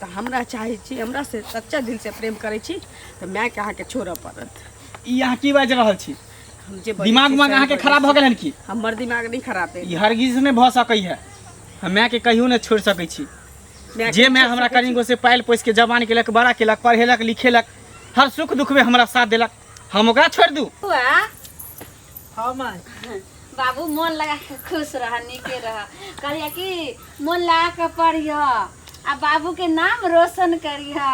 तो हमरा चाहे छी हमरा से सच्चा दिल से प्रेम करे छी तो मैं के अहाँ के छोड़ पड़त। ई अहाँ की बाजि रहल छी? जे दिमाग में अहाँ के खराब भ गेलन की? हमर दिमाग नहीं खराब है। ई हरगिज ने भ सकै है। हम के कहियो ने छोड़ सकै छी। जे मैं हमरा कनिगो से पाइल पोस के जवान केलक, बड़ा केलक, पढ़ेलक, लिखेलक, हर सुख दुख में हमरा साथ देलक, हम ओकरा छोड़ दू? हां मां बाबू मन लगा के खुश रह, निके रह, करिया कि मन लगा के पढ़िया आ बाबू के नाम रोशन करिया।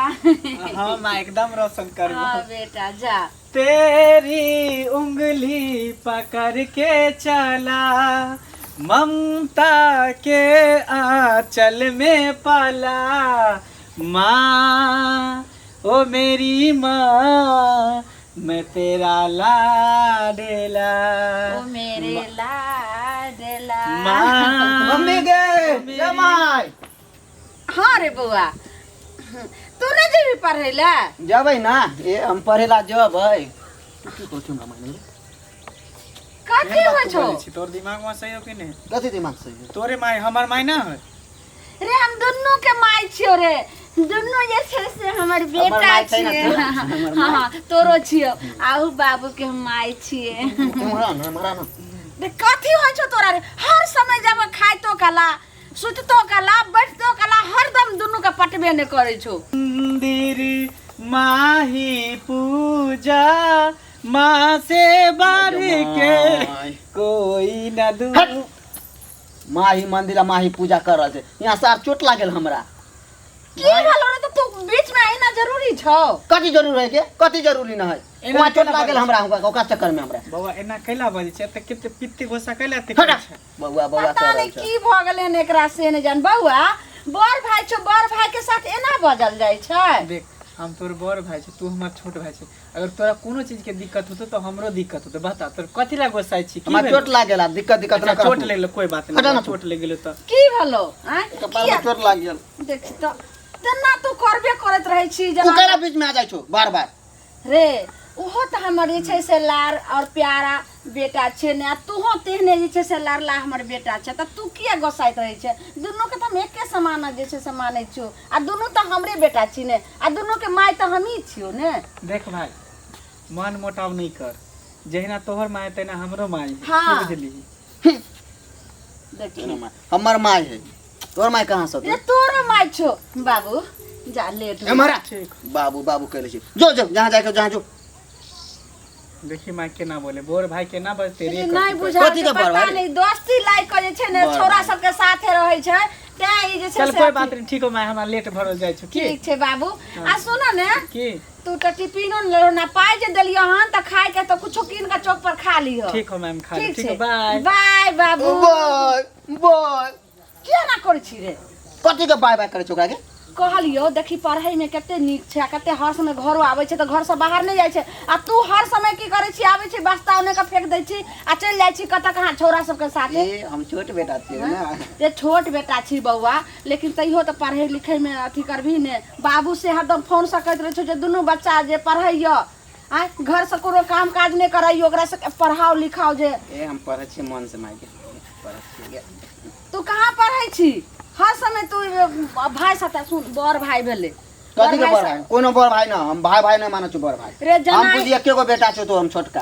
हां मां एकदम रोशन करबो। हां बेटा जा। तेरी उंगली पकड़ के चला, ममता के आंचल में पाला, माँ ओ मेरी माँ मैं तेरा लाडला, ओ मेरे लाडला माँ। मम्मी गे जमाई हाँ रे बुआ, तू नहीं जेबी पढ़े ला? जबै ना, ए हम पढ़ेला जबै। की कहू हमरा माने कथी हो छो? तोर दिमाग में सही हो कि नहीं? कथी दिमाग सही है? तोरे माय हमर माय ना है रे, हम दुन्नु के माय छियो रे, दुन्नु जे छै से हमर बेटा छिए। हां तोरो छियो, आउ बाबू के हम माय छिए। हमरा ना रे कथी हो छो तोरा रे? हर समय जब खाय तो कला, सुततो कला, बैठतो कला, हरदम दुन्नु के पटबे ने करे छो। मंदिर माही पूजा, माँ से बढ़ के कोई न दू। माही मंदिर माही पूजा कर रहल छै, यहाँ सार चोट लागल हमरा। की भलो रे? तो तू बीच में आइना जरूरी छौ? कथी जरूर है के? कथी जरूरी ना है? वहाँ चोट लागल हमरा, ओकरा चक्कर में हमरा। बौआ एना कैला बजे छै? त किते पित्ती गोसा कैला ते हटा छै? बौआ पता कर नहीं रहल छै। की भ गेलै ने एकरा से ने जान। बउआ बड़ भाई छौ, बड़ भाई के साथ एना बजल जाय छै? देख हम तोर बड़ भाई छै, तू हमर छोट भाई छै। अगर तोरा कोनो चीज के दिक्कत होतो तो हमरो दिक्कत होतो। बता तोर कथी ला गोसाई छी? की हमरा चोट लागल, दिक्कत ना कर। चोट ले लो, कोई बात हटा ना नहीं। तू। चोट ले गेलो त की भलो? कपार में चोट लागल। देख तो तना तू करबे करत रहै छी तू जना केरा बीच में आ जाय छो बार बार? रे। ओहो त हमर जे छै से लार और प्यारा बेटा छै ने, तूहो तेहने जे छै से लारला हमर बेटा छै, त तू किया गोसाइत रहै छै? दुनू के त हम एके समान जे छै से मानै छियो, आ दुनू त हमरे बेटा छी ने, आ दुनू के माय त हमही छियो ने। देख भाई मन मोटाव नहीं कर, जहिना तोहर माय तहिना हमरो माय है। हाँ। की बुझली? देखी हमर माय है, तोर माय कहां से? ये तोरो माय छो। बाबू जा लेट हो। हमारा ठीक। बाबू बाबू कहले छी, जो जो जहां जाके जहां जो। देखी माय केना बोले, बोर भाई केना बस तेरी ये नहीं बुझा कथी के पता बरबाद? नहीं, दोस्ती लायक जे छै ने बरबाद। छोरा सब के साथे रहै छै, तें ई जे छै चल से कोई बात नहीं, ठीक हो माय, हमरा लेट भरल जाय छै। की ठीक छै बाबू। आ सुनो ने, की तू तो टिफिनो न ना पाई जे देलियो हन त खाए के तो कुछो कीन के चौक पर खा लियो। ठीक हो मैम, खा ली। ठीक ठीक छै, है, बाय बाय बाबू। Bye bye. किया ना करै छी रे? कथी के बाय बाय करे छोकरा के? कहलियो देखी पढ़ाई में कते नीक छै, आ कते हर समय घरो आबै छै त घर से बाहर नहीं जाय छै, आ तू हर समय की करे छी? आबै छी बस्ता ओने के फेंक दै छी आ चल जाय छी कत कहां छोरा सब के साथे। ए हम छोट बेटा छियै ना। ये छोट बेटा छी बउआ, लेकिन तैयो तो पढ़े लिखे में अथी करबी ने। बाबू से हरदम फोन से कहत रहे छो जे दुनू बच्चा जे पढ़ैयो, आ घर से कोनो काम काज नहीं करैयो, ओकरा से पढ़ाओ लिखाओ जे। ए हम पढ़ै छी मन से माय के पढ़ै छी। तू कहाँ पढ़ै छी? हर समय तू भाई साथे सुन, बड़ भाई भेले। कथी के बड़ भाई? कोनो बड़ भाई ना, हम भाई भाई नहीं मानै छी बड़ भाई। रे जना हम बुझिए एकेगो बेटा छो तो हम छोटका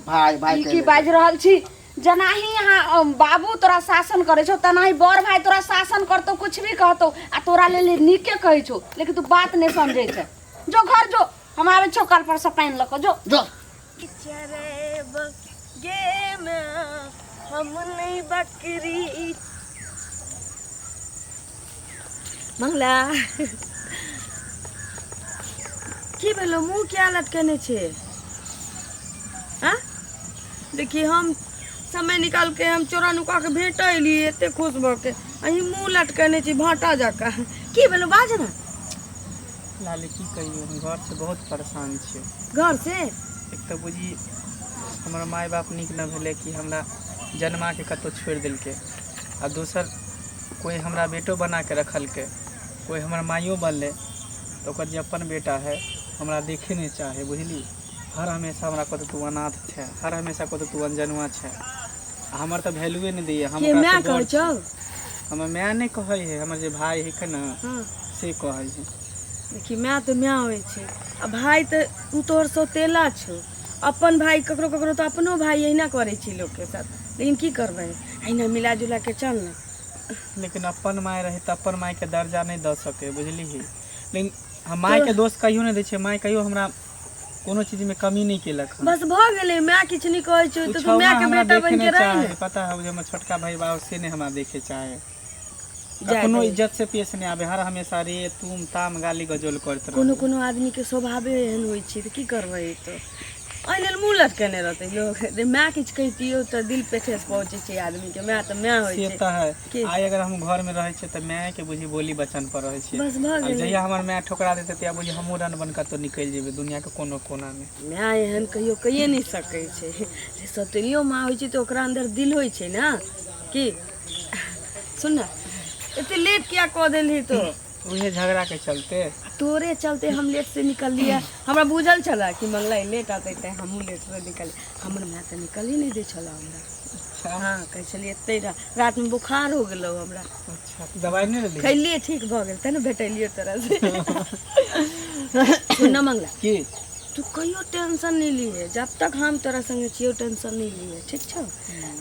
भाई भाई की बाज रहल छी? जनाही यहाँ बाबू तोरा शासन करे छो, तनाही बड़ भाई तोरा शासन करतो, कुछ भी कहतो, आ तोरा ले नीके कहै छो, लेकिन तू बात नहीं समझे छै। जो घर जो, हम आवे छो कल पर से पानी लको जो जो। हम नहीं बकरी मंगला की भेलो? मुंह क्या लटकने छे? हाँ देखिए, हम समय निकाल के हम चोरा नुका के भेट अली, एते खुश भ के अही मुंह लटकने छी भाटा जाका। की भेलो बाज ना? लाली की कहियो, हम घर से बहुत परेशान छियै। घर से? एक तो बुझी हमारा माय बाप निक न भेले कि हमरा जन्मा के कतो छोड़ दिलके, आ दोसर कोई हमरा बेटो बना के रखल के, कोई हमारा माइयो बनले तो ओकर जे अपन बेटा है हमरा देखे नहीं चाहे। बुझली? हर हमेशा हमरा कहते तू अनाथ छे, हर हमेशा कहते तू अनजनुआ छे, हमर तो वैल्यूए नहीं दिए। हम के मैं कहै छौ? हमर मैं नहीं कहे है, हमर जे भाई है के ना से कहै छै देखी माय तो माय होइ छै आ भाई तो तू तोहर सौतेला छौ अपन भाई ककरो ककरो तो अपनो भाई अहिना करे छी लोग के साथ लेकिन की करबै अहिना मिला जुला के चल ना लेकिन अपन माय रहे त अपन माय के दर्जा नहीं द सके बुझली ही लेकिन हम माय के दोस्त कहियो नहीं दै छै माय कहियो हमरा कोनो चीज में कमी नहीं केलक हन। बस भ गेलै माय किछ नहीं कहै छै तो तू माय के बेटा बन के रह चाहे पता है जे हमर छोटका भाई बा से ने हमरा देखे चाहे कोनो इज्जत से पेश नहीं आवे हर हमेशा रे तुम ताम गाली गजोल करत रह कोनो कोनो आदमी के स्वभावे एहन होइ छै त की करबै तो एहि लेल मुँह लटकेने रहतै लोग माय किछु कहितियो तऽ दिल पे ठेस पहुँचे छै आदमी के माय तऽ माय होइ छै है आइ अगर हम घर में रहे छै त माय के बुझी बोली बचन पर रहे छै बस भ गेलै जहिया हमर माय ठोकरा देते तया बुझी हमहूँ रन बन कतौ निकल जेबै दुनिया के कोनो कोना में माय एहन कहियो कहिए नहीं सकै छै जे सौतेलियो माँ होइ छै तऽ ओकरा अंदर दिल होइ छै ना की सुन ना एते लेट किया कह देलही तो उहे झगड़ा के चलते तोरे चलते हम लेट से निकल लिया हमरा बुझल छला कि मंगला लेट आते ते हमहूँ लेट से निकल हमर माय तऽ निकल ही नहीं दै छला हमरा अच्छा हाँ कहै छलियै एते रात में बुखार हो गेलौ हमरा अच्छा तो दवाई नहीं लेली खैलिए ठीक भ गेल तेने भेटलियो तोरा से सुन मंगला की तू कहियो टेंशन नहीं लिए जब तक हम तोरा संगे छियो टेंशन नहीं लिए ठीक छौ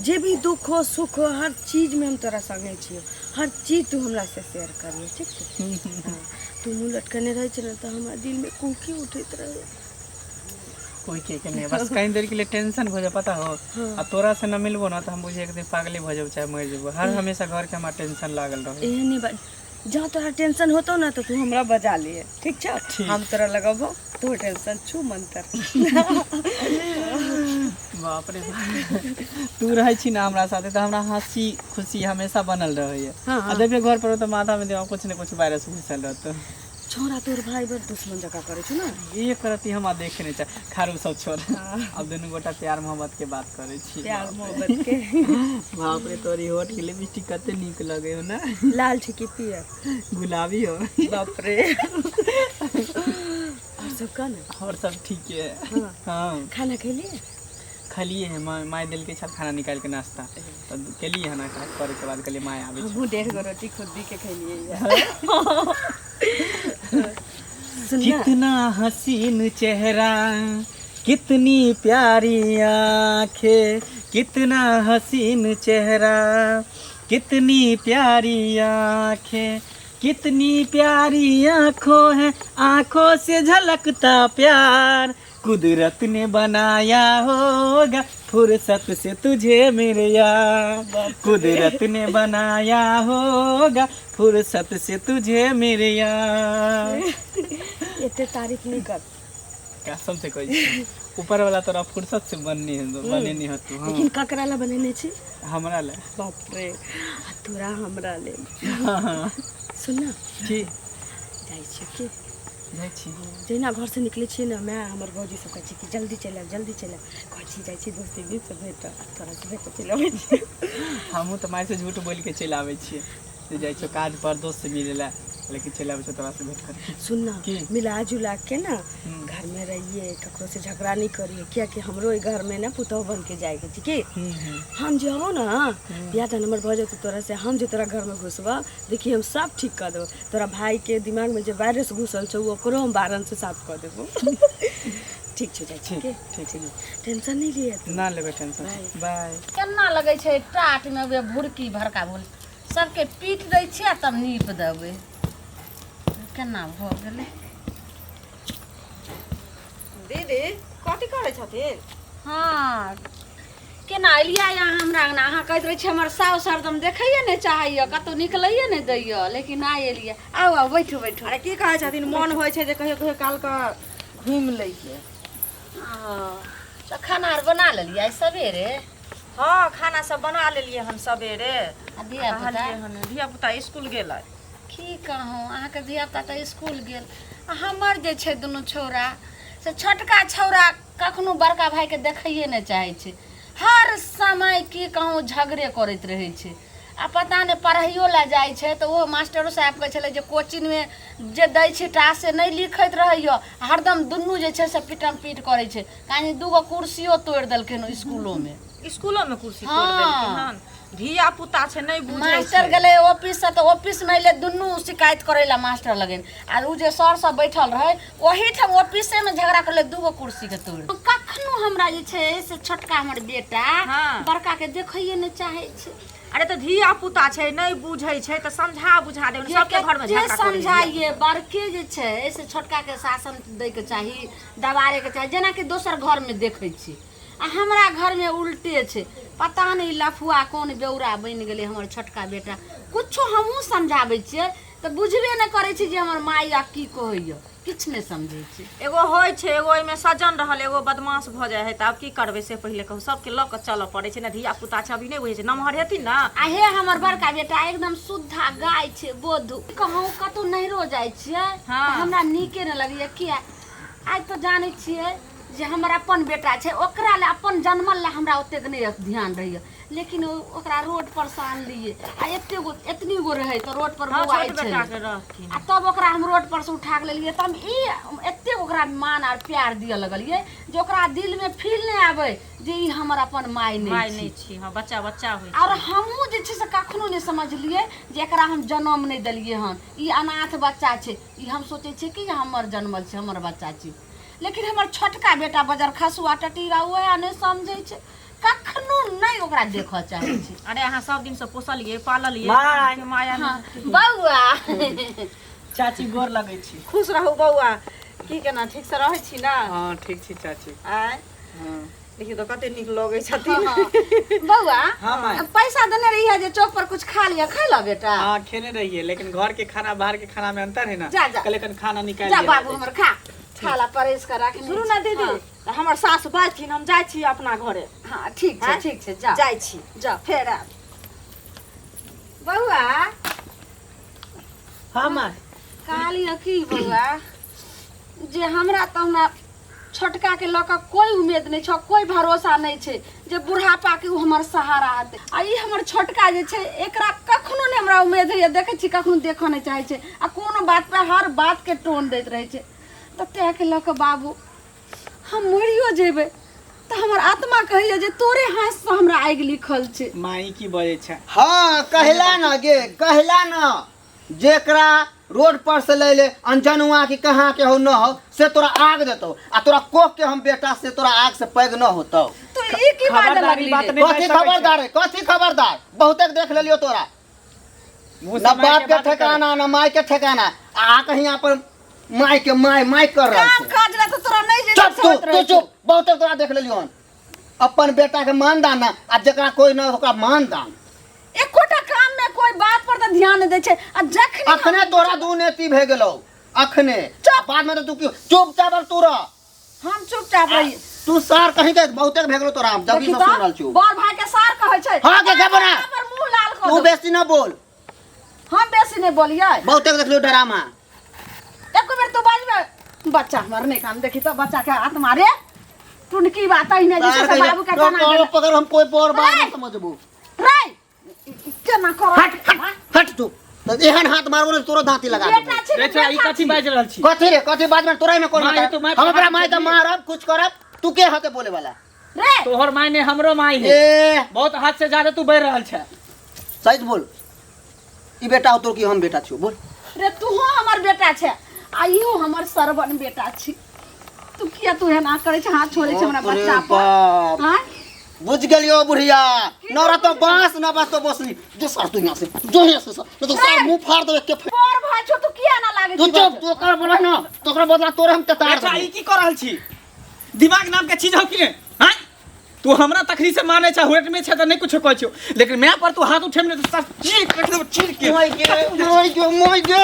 जे भी दुख हो सुख हो हर चीज में हम तोरा संगे छियो हर चीज तू हमरा से शेयर करिए ठीक छौ हाँ, तू मुँह लटकने रहे छ ना तो हमारा दिल में कुकी उठैत रहे कोई के नहीं बस कहीं देर के लिए टेंशन हो जा पता हो आ तोरा से न मिलबो ना तो हम बुझे एक दिन पागले हो जाब चाहे मर जेबो हर हमेशा घर के हमारा टेंशन लागल रहे एहन नहीं बात जहाँ तोरा टेंशन होतो ना तो तू हमरा बजा लिए ठीक छौ हम तोरा लगबो तू टेंशन छू मंतर बाप रे तू रहे छी ना हमरा साथे तो हमरा हंसी खुशी हमेशा बनल रहे हाँ, आ देखबे घर पर तो माथा में देवा कुछ न कुछ वायरस घुसल रहतो छोरा तोर भाई बड़ दुश्मन जका करे छ ना ये करती हम देखे नहीं चाह खारू सब छोड़ अब दोनों गोटा प्यार मोहब्बत के बात करे छी प्यार मोहब्बत के बाप रे तोरी होठ के लिपस्टिक कते नीक लगे हो ना लाल छिकी पियर गुलाबी हो बाप रे और सब का ना और सब ठीक है हाँ। हाँ खाना खैलिए खलिए है माय दिल के साथ खाना निकाल के नाश्ता तो केलिए है ना करे के बाद कहलिए माय आवे छै हमहूँ 1.5 गो रोटी खुद दी के खैलिए कितना हसीन चेहरा कितनी प्यारी आँखें कितना हसीन चेहरा कितनी प्यारी आँखें कितनी प्यारी आँखों हैं आँखों से झलकता प्यार कुदरत ने बनाया होगा फुर्सत से तुझे मेरे यार कुदरत ने बनाया होगा फुर्सत से तुझे मेरे यार इतने तारीफ नहीं कर कसम से कोई ऊपर वाला तोरा फुर्सत से बने नहीं हो तू लेकिन ककरा ला बनेने छी हमरा ले बाप रे आ तोरा हमरा ले हाँ सुन ना की जाइ छी की जाइ छी जहिना घर से निकले छी ना मैं हमर भौजी सब कहै छी कि जल्दी चलब कहै छी जाइ छी दोस्ती भी से भेट तोरा से भेट चल आबै छी हमहूँ तऽ माय से झूठ बोल के चलि आबै छियै से जाइ छौ काज पर दोस्त से मिले ला लेकिन चलि आबै छौ तोरा से भेट कर सुन ना की? मिला जुला के ना घर में रहिए ककरो से झगड़ा नहीं करिए क्या कि हमरो ई घर में ना पुतौह बन के जाए के छी की हम जे हो ना बियाह दान हमर भऽ जेतौ तोरा से हम जे तोरा घर में घुसबा देखिए हम सब ठीक कर देबो तोरा भाई के दिमाग में जे वायरस घुसल छौ ओकरो हम बारन से साफ कर देबो ठीक छै जाइ छी की ठीक है टेंशन नहीं लिए ना लेबे टेंशन बाय केना लगे छै टाट में वे भुरकी भरका बोल सबके पीट दै छियै तब नीप देबै केना भऽ गेलै दीदी कथी करै छथिन हाँ केना एलियै यहाँ हमरा अंगना अहाँ कहैत रहै छी हमर साउस हरदम देखैए नहि चाहैए कतहु निकलैए नहि दैए लेकिन आइ एलियै आउ आउ बैठू बैठू अरे की कहै छथिन मन होइ छै जे कहियो कहियो काल के घुमि लैके तऽ खाना आर बना लेलियै आइ सबेरे हाँ खाना सब बना लेलिए हन सवेरे आ धियापुता धियापुता स्कूल गेलै की कहूँ अहाँके धियापुता तऽ स्कूल गेल आ हमर जे छै दुनू छौड़ा से छोटका छौड़ा कखनो बड़का भाइके देखैए नहि चाहै छै हर समय की कहूँ झगड़े करैत रहै छै आ पता नहि पढ़ैयो लए जाइ छै तऽ ओहो मास्टरो साहब कहै छलै जे कोचिंगमे जे दै छै टास्क से नहि लिखैत रहैए हरदम दुनू जे छै से पीटम पीट करै छै कहीं 2 गो कुर्सियो तोड़ि देलखिन स्कूलोमे स्कूलो में कुर्सी हाँ धिया पुता छै नहीं बुझै मास्टर गेले ऑफिस से तो ऑफिस में ले दुनू शिकायत करेला मास्टर लगन आ उ जे सर सब बैठल रहे वही ठाम ऑफिसे में झगड़ा करले दूगो कुर्सी के तोड़ कखनो हमरा जे छै से छोटका हमर बेटा बड़का के देखैये नै चाहे छै। अरे तो धिया पुता छै नहीं बुझै छै तो समझा बुझा दे सबके घर में झगड़ा समझाइए बड़के जे छै से छोटका के शासन दै के चाही दबारे के चाही जेना कि दोसर घर में देखै छी आ हमरा घर में उल्टे छै पता नहीं लफुआ कोन बेउरा बन गेले हमर छोटका बेटा कुछो हमहू समझाबै छियै तो बुझबे न करै छी जे हमर माई आ की कहैय किछ नहीं समझै छी। एगो होय छै एगो एमे सजन रहल एगो बदमाश भ जाय है त अब की करबे से पहिले कहू सबके ल के चल पड़े छै ना धिया पुता छै अभी नहीं बुझै छै नमहर हेती ना आ हे हमर बड़का बेटा एकदम शुद्धा गाय छै बोधू कहूँ कतौ नहिरो जाइ छियै हमरा नीके न लगैया किया आज तो जानै छियै जे हमर अपन बेटा छै ओकरा ले अपन जन्मल ले हमरा ओतेक नहीं ध्यान रहैया लेकिन ओकरा रोड पर से आनलिए आ एतनी गो रहे तो रोड पर बुआई छै आ तब ओकरा हम रोड पर से उठा के लेलिए तब ई एते ओकरा मान और प्यार दिए लगलिए जे ओकरा दिल में फील नहीं आवे जे ई हमर अपन माय नहीं छी हां बच्चा बच्चा होय और हमहू जे छै से कखनो नहीं समझलिए जे एकरा हम जन्म नहीं देलिए हन ई अनाथ बच्चा छै ई हम सोचे छी कि हमर जन्मल छै हमर बच्चा छै लेकिन हमर छोटका बेटा बजर खसुआ टटीरा ओए नहीं समझै छै कखनो नहीं ओकरा देखऽ चाहे छी। अरे अहाँ सब दिन से पोसलिए पाललिए माया बौआ चाची गोर लगै छी। खुश रहू बौआ की केना ठीक से रहै छी ना हाँ ठीक छी चाची। आय हाँ देखिए तो कते निक लगै छथिन बौआ हाँ माय पैसा देने रही है जे चौक पर कुछ खा लिया खा ला बेटा हाँ खेने रहिए लेकिन घर के खाना बाहर के खाना में अंतर है ना जा, जा। कल लेकिन खाना निकाल जा लिया बाबू हमर खा खाला परेश कर राख सुनू ना दीदी त हमर सास बाजथिन हम जाइ छी अपना घरे हाँ ठीक छै जा जाइ छी जा फेर आ बौआ हाँ माय काली की बौआ जे हमरा त हमरा छोटका के लक कोई उम्मीद नहीं छ कोई भरोसा नहीं छै जे बुढ़ापा के उ हमर सहारा हते आ ई हमर छोटका जे छै एकरा कखनो नहीं हमरा उम्मीद है देखे छी कखनो देखऽ नहीं चाहे छै आ कोनो बात पे हर बात के टोन दैत रहे छै त ते के लक बाबू हम मरियो जेबे त हमर आत्मा कहैया जे तोरे हाथ से हमरा आगि लिखल छै माई की बजे छै हाँ कहला ना गे कहला ना जेकरा रोड पर से ले ले अनजनुआ की कहाँ के हो न हो से तोरा आग देतो आ तोरा कोक के हम बेटा से तोरा आग से पैग न होतो तो ई की बात लगली कथी खबरदार है कथी खबरदार बहुते देख लेलियो तोरा न बाप के ठिकाना न माई के ठिकाना आ कहीं यहाँ पर माई के माई कर रहा काम काज ला तो तोरा नहीं जे चुप तू चुप बहुते तोरा देख लेलियो अपन बेटा के मान दान आ जकरा कोई न ओकरा मान दान एकोटा काम में कोई बात पर तो ध्यान नहीं दै छै आ जखनी अखने तोरा दुनेती भे गेलो अखने बाद में तो तू चुपचाप तू रह हम चुपचाप रही तू सार कहीं के बहुते भे गेलो तोरा जब भी सुन रहल छु बड़ भाई के सार कहै छै हां के खबर पर मुंह लाल कर तू बेसी न बोल हम बेसी नहीं बोलिए बहुते देख लियो ड्रामा एको बेर तू बाजबे बच्चा हमर नहीं काम देखी तो बच्चा के हाथ मारे टुनकी बात ही नहीं जैसे बाबू का गाना पकड़ हम कोई और बात नहीं समझबू रे केना कर हट तू तो एहन हाथ मारबो न तोरो दांती लगा दे बेटा छै रे छोरा ई कथी बाज रहल छी कथी रे कथी बात में तोरा में कोन माय तो माय हम अपना माय तो मारब कुछ करब तू के हाथे बोले वाला रे तोहर माय ने हमरो माय है ए बहुत हद से ज्यादा तू बढ़ रहल छै सही बोल ई बेटा हो तोर की हम बेटा छियो बोल रे तू हमर बेटा छै आ इहो हमर सरवन बेटा छी तू किया तू एना करे छै हाथ छोड़े छै हमरा बच्चा पर हां बुझ गेलियो बुढ़िया नौरा तो बांस न बस तो बसली जो सर तू यहां से जो यहां से तो सर मुंह फाड़ दे के बड़ भाई छो तू किया ना लागे तू चुप तू कर बोला ना तोकरा बदला तोरे हम ततार अच्छा ई की कर रहल छी दिमाग नाम के चीज हो कि नहीं हां तू हमरा तखनी से माने छ हुएट में छ त नहीं कुछ कहै छ लेकिन मैं पर तू हाथ उठे में तो सर चीर रख दे चीर के मोई गे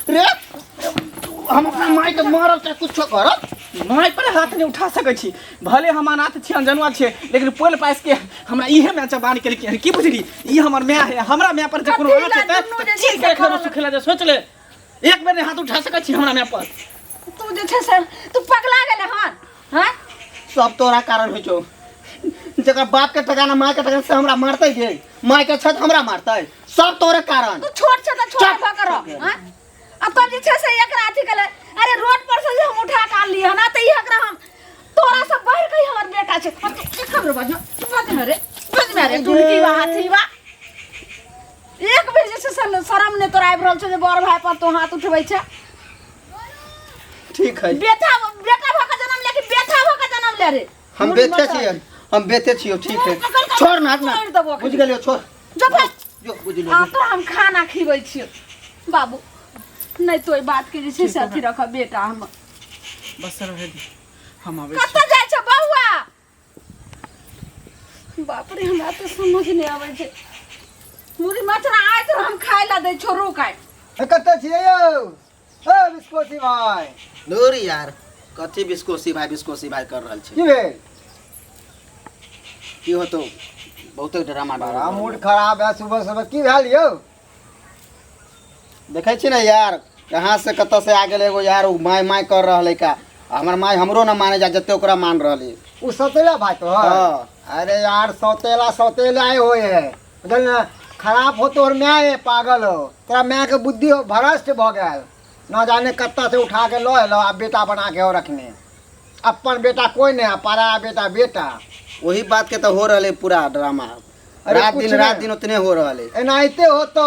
रे हम अपना माई के मारब चाहे कुछ करब माय पर हाथ नहीं उठा सकै छी भले हम अनाथ छी अनजनुआ छी लेकिन पोल पास के हमरा इहे में जबान के लिए की बुझली ई हमर माय है हमरा माय पर जे कोनो आछे त चीर के खरो सुखेला जे सोच ले एक बेर हाथ उठा सकै छी हमरा माय पर तू जे छै से तू पगला गेले हन हां सब तोरा कारण होइ छौ जकर बाप के ठिकाना माय के ठिकाना से हमरा मारतै गे माय के छत हमरा मारतै सब तोरे कारण तू छोट छ त छोट भ करो हां अब तो जे छै से एकरा अथी कले अरे रोड पर से हम उठा के आन लिया ना त ई एकरा हम तोरा से बढ़ के हमर बेटा छै हम की खबर बाजो तू बात न रे समझ में आ रे टुनकी बा हाथी बा एक बजे से शर्म ने तोरा आबि रहल छ जे बड़ भाई पर तो हाथ उठबै छ ठीक है बेटा बेटा भक जन्म ले कि बेटा भक जन्म ले रे हम बेचे छियो ठीक है छोड़ ना बुझ गेलियो छोड़ जो भाई जो बुझलियो आ तो हम खाना खिबै छियो बाबू नहीं तो बात के जे से अथी रख बेटा हम बस रहे दी हम आवे कत जाय छ बउआ बाप रे हमरा तो समझ नहीं आबै छै मुरी मछरा आय तो हम खाय ला दे छोरो काय कत छियै यौ ओ बिस्कोसी भाई दूर यार कथी बिस्कोसी भाई कर रहल छै की भेल की होतो बहुत ड्रामा बड़ा मूड खराब है सुबह सुबह की भेल यौ देखै छी ना यार कहाँ से कत से आ गेल एगो यार उ माय कर रहले का हमर माय हमरो ना माने जा जते ओकरा मान रहली उ सौतेला भाई तो हाँ। अरे यार सौतेला ही होए है बुझल ना खराब हो तोहर माय पागल हो तोरा माय के बुद्धि हो भ्रष्ट भ गेल न जाने कत्ता से उठा के लो आ बेटा बना के हो रखने अपन बेटा कोई नहीं पराया बेटा बेटा वही बात के तो हो रहले पूरा ड्रामा अरे रात कुछ दिन नहीं। उतने हो रहले एनाहिते हो तो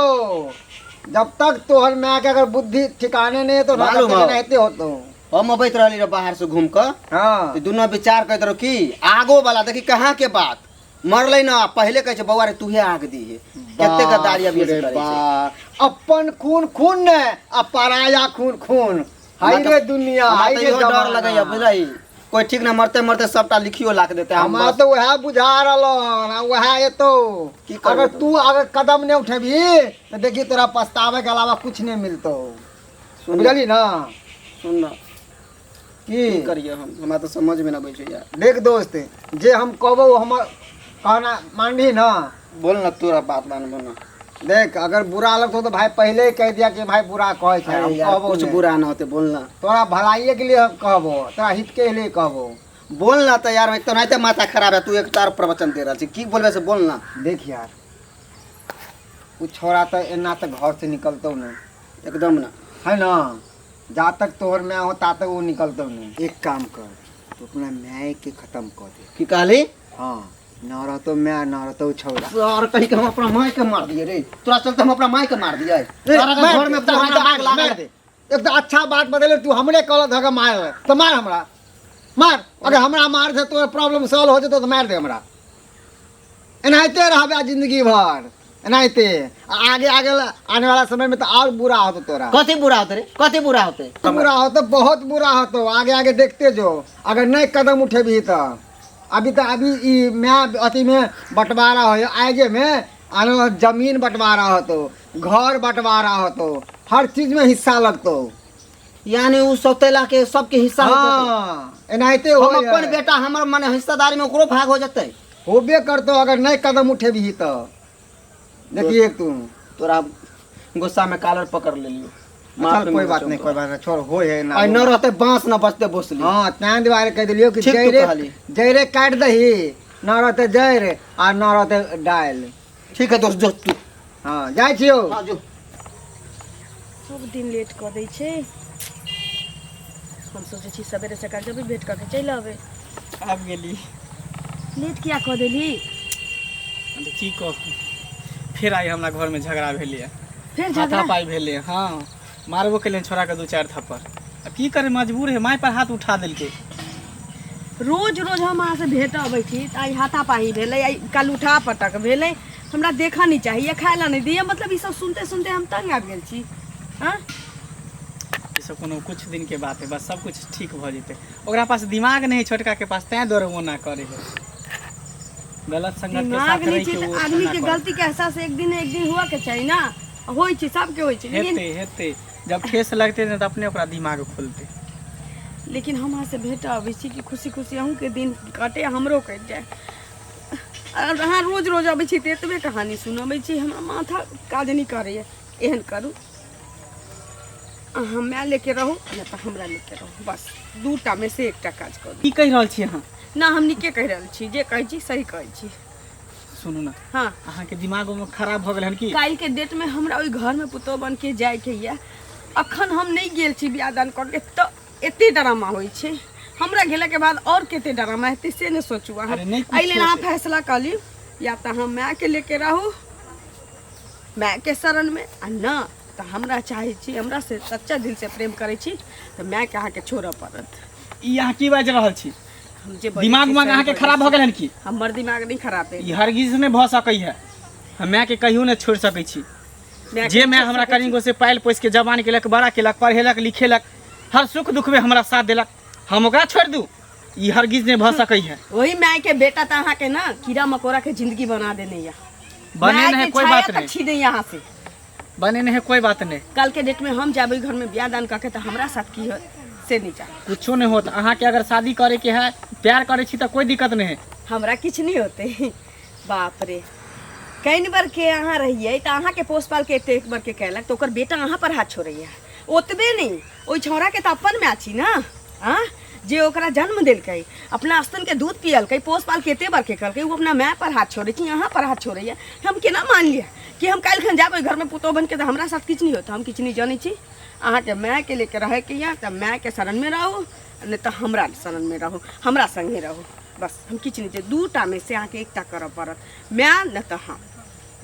जब तक तोहर माय के अगर बुद्धि ठिकाने नहीं है तो मालूम हो। एनाहिते हो तो हम अबैत रहली रे बाहर से घूम कर हाँ तो दोनों विचार करते रहो कि आगो वाला देखी कहाँ के बात मरले ना पहले कहे बउआ रे तूहे आग दी है कते गद्दारी अभी से करे छै अपन खून ने आ पराया खून हाय रे दुनिया हाय रे डर जमाना। लगैया बुझलही कोई ठीक ना मरते मरते सबटा लिखियो लाख देते हम हमरा तो वह बुझा रहल वह एतो की करबै अगर तो? तू अगर कदम नहीं उठेबी तो देखी तोरा पछतावे के अलावा कुछ नहीं मिलतो बुझली ना सुन ना की की करिए हम हमरा तो समझ में ना आबै छै यार देख दोस्त जे हम कहबो हम कहना मानबी ना बोल ना तोरा बात मान बना देख अगर बुरा लगतो तो भाई पहले ही कह दिया कि भाई बुरा कहे छै हम कहबो कुछ नहीं। बुरा ना होते बोलना तोरा भलाई के लिए हम कहबो तोरा हित के लिए कहबो बोलना तो यार एक तो नहीं माथा खराब है तू एक तार प्रवचन दे रहा है की बोलबे से बोलना देख यार वो छोरा तो एना तक घर से निकलतो नहीं एकदम ना है ना जा तक तोहर में हो ता तक वो निकलतो नहीं एक काम कर तू अपना न्याय के खत्म कर दे की कहली हाँ न रहतो मैं न रहतो छौरा सर कहीं के हम अपना माई के मार दिए रे तोरा चलते हम अपना माई के मार दिए मार घर में दे, आग मार लगा दे। एक तो अच्छा बात बदले तू हमरे कहल धके मार तो मार हमरा मार अगर हमरा मार से तो प्रॉब्लम सॉल्व हो जतो तो मार दे हमरा एनाहिते रहबे जिंदगी भर एनाहिते आगे आने वाला समय में तो और बुरा होतो तोरा कथी बुरा होते रे कथी बुरा होते बुरा होतो बहुत बुरा होतो आगे देखते जो अगर नहीं कदम उठेबी तो अभी ई मैं अथी में बंटवारा हो आगे में आने जमीन बंटवारा होतो घर बंटवारा होतो हर चीज में हिस्सा लगतो यानी उ सौतेला के सबके हिस्सा होते हाँ एनाहिते हम हो अपन बेटा हमर माने हिस्सेदारी में ओकरो भाग हो जते होबे करतो अगर नहीं कदम उठेबी तो देखिए तू तोरा गुस्सा में कालर पकड़ ले लियो चल कोई बात नहीं छोड़ हो है ना और न रहते बांस न बचते बोसली हाँ तैं दुआरे कह दिलियो कि ठीक तू कहली। जैरे काट दही न रहते जैर आ न रहते डाल ठीक है दोस्त जो तू हाँ जाइ छियो हाँ जो सब दिन लेट कर दै छै हम सोचे छी सवेरे सकाल जब भेंट करके चलि आबे आब गेली लेट किया कऽ देली तो की कहू फिर आई हमरा घर में झगड़ा भेलै फिर झगड़ा हाथापाई भेलै हाँ मारबो केलियन छोड़ा के 2-4 थप्पड़ अब की करे मजबूर है माय पर हाथ उठा देलकै रोज रोज हम अहाँ से भेट अबै छी तऽ आइ हाथापाही भेलै आइ कल उठा पटक भेलै हमरा देखऽ नहीं चाहिए खाय ला नहीं दिए मतलब ई सब सुनते सुनते हम तंग आबि गेल छी हाँ ई सब कोनो कुछ दिन के बात है बस सब कुछ ठीक भ जेतै ओकरा पास दिमाग नहीं छोटका के पास तैं दौड़ वो ना करे है गलत संगत के दिमाग साथ नहीं रही छै के तऽ वो आदमी ना के करे। गलती के एहसास एक दिन हुआ के चाहिए ना होइ छै सबके होइ छै हेते हेते जब ठेस लगते ने तो अपने ओकरा दिमाग खुलते लेकिन हम अहाँ से भेट अबै छी कि खुशी खुशी अहूँ के दिन कटे हमरो कटि जाए और अहाँ रोज रोज अबै छी तऽ एतबे कहानी सुनबै छी हमरा माथा काज नहीं करैए एहन करू अहाँ मैं लेके रहू या तऽ हमरा लेके रहू बस दूटा में से एकटा काज करू की कहि रहल छी अहाँ ना हम नीके कहि रहल छी जे कहै छी सही कहै छी सुनू ना हाँ अहाँ के दिमाग में खराब भ गेल हन की काल्हि के डेट में हमरा ओहि घर में पुतोह बन के जाए के ये अखन हम नहीं गेल छी बियाह दान करके तो एते ड्रामा होइ छै हमरा गेला के बाद और केते ड्रामा हेतै से ने सोचू अहाँ अरे नहीं एहि लेल कुछो अहाँ से। फैसला कर ली या तो हम माय के लेके रहू माय के शरण में आ न तो हमरा चाहे छी हमरा से सच्चा दिल से प्रेम करे छी तो माय के अहाँ के छोड़ऽ पड़त। ई अहाँ की बाजि रहल छी? हम जे दिमाग अहाँ के खराब भऽ गेल हन की? हमर दिमाग नहीं खराब है। ई हरगिज नहि भऽ सकैए। हम माय के कहियो नहि छोड़ि सकै छी। जे माय हमरा कनिगो से पालि पोसि के जवान केलक, बड़ा केलक, पढ़ेलक लिखेलक, हर सुख दुख में हमरा साथ देलक, हम ओकरा छोड़ि दू? ई हरगिज नहीं भऽ सकैए। वही माय के बेटा तो अहाँ के ना कीड़ा मकोड़ा के जिंदगी बना देने या बने नहीं कोई बात नहीं, छीने यहाँ से बने नहीं कोई बात नहीं। कल के डेट में हम जाबे घर में ब्याह दान करके तो हमरा साथ की हो से नहीं चाहे। कुछो नहीं होता। अहाँ के अगर शादी करे के है, प्यार करे छी तो कोई दिक्कत नहीं है। हमरा किछ नहीं होते। बाप रे कई बार के अहाँ रहिए तो अहाँ के पोस पाल के एक बार के कहलक तो ओकर बेटा अहाँ पर हाथ छोड़ैया। ओतबे नहीं ओई छौरा के तो अपन में छी ना हाँ जे ओकरा जन्म दिलकै, अपना स्तन के दूध पियलकै, पोस पाल के एते बार के करकै, वो अपना माय पर हाथ छोड़े छी, यहाँ पर हाथ छोड़ैया। हम केना मान लिया कि हम काल्हि खन जाबै घर में पुतोह बन के तो हमरा साथ किछ नहीं होता। हम किछ नहीं जानै छी। अहाँ के माय के लेके रहे के या तो माय के शरण में रहू नहीं तो हमरा शरण में रहू, हमरा संगे रहू। बस हम किछ नहीं छै। दूटा में से अहाँ के एकटा करऽ पड़त, माय न तो हम।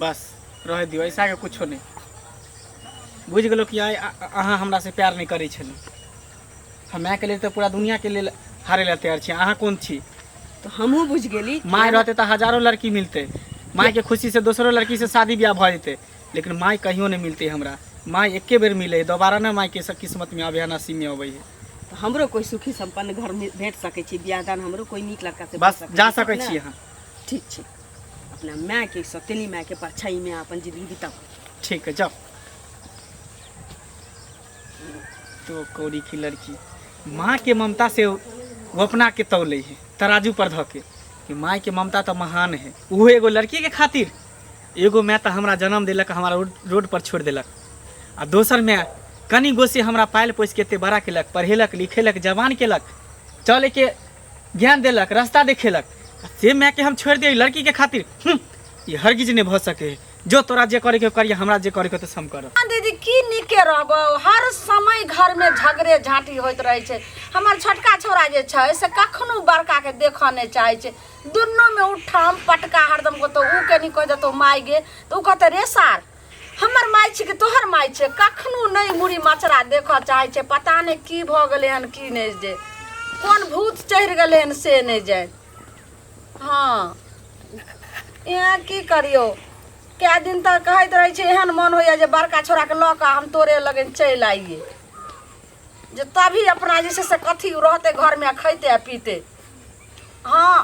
बस रह दियो, ऐसा के कुछो नहीं। बुझ गेलो कि अहाँ हमरा से प्यार नहीं करै छली। हम माय के लिए तो पूरा दुनिया के लिए हारे ला तैयार छी। अहाँ कौन छी? तो हमहूँ बुझ गेली। माय रहते तो हजारों लड़की मिलते, माय के खुशी से दूसरों लड़की से शादी ब्याह भ जेते, लेकिन माय कहियो नहीं मिलते हमरा। माय एके बेर मिले, दोबारा ना माय के किस्मत में आवे, नसीब में आवे है। तो हमरो कोई सुखी संपन्न घर में भेट सकै छी, बियाह दान हमरो कोई नीक लड़का से बस जा सकै छी अहाँ। ठीक छै। अपना माय के सौतेली माय के परछाई में अपन जिंदगी बिताओ। ठीक है जाओ। तो कौड़ी की लड़की माँ के ममता से वो अपना के तौले है तराजू पर धऽ के कि माँ के ममता तो महान है। वो एगो लड़की के खातिर एगो माँ तो हमरा जन्म दिलक, हमारा रोड पर छोड़ दिलक, आ दोसर माँ कनी गो से हमरा पायल पोस के एते बड़ा केलक, पढ़ेलक लिखेलक, जवान केलक, चले के ज्ञान देलक, रास्ता देखेलक। से माँ के हम छोड़ दिए लड़की के खातिर? ये हरगिज नहीं भ सके। जो तोरा जे करे के करिए, हमरा जे करे के तो हम करब। दीदी की निके रहबो, हर समय घर में झगड़े झाँटी होइत रहे छै। हमर छोटका छोरा जे छै से कखनो बड़का के देखऽ नहीं चाहे छै। दुनू में उठम पटका हरदम को तो ऊ के नहीं कह देतो माय गे तो ऊ कहते रे सार हमर माय छी कि तोहर माय छै। कखनो नहीं मुड़ी मचरा देखऽ चाहे छै। पता नहीं की भ गेलै हन की नहीं जे कोन भूत चढ़ गेलै हन से नहीं जाय। हाँ यहाँ की करियो, क्या दिन तक कहते रहे छे एहन मन होइया जे बड़का छोरा के लऽ कऽ हम तोरे लगन चल आइए, जे तभी अपना जैसे से कथी रहते घर में खैते आ पीते। हाँ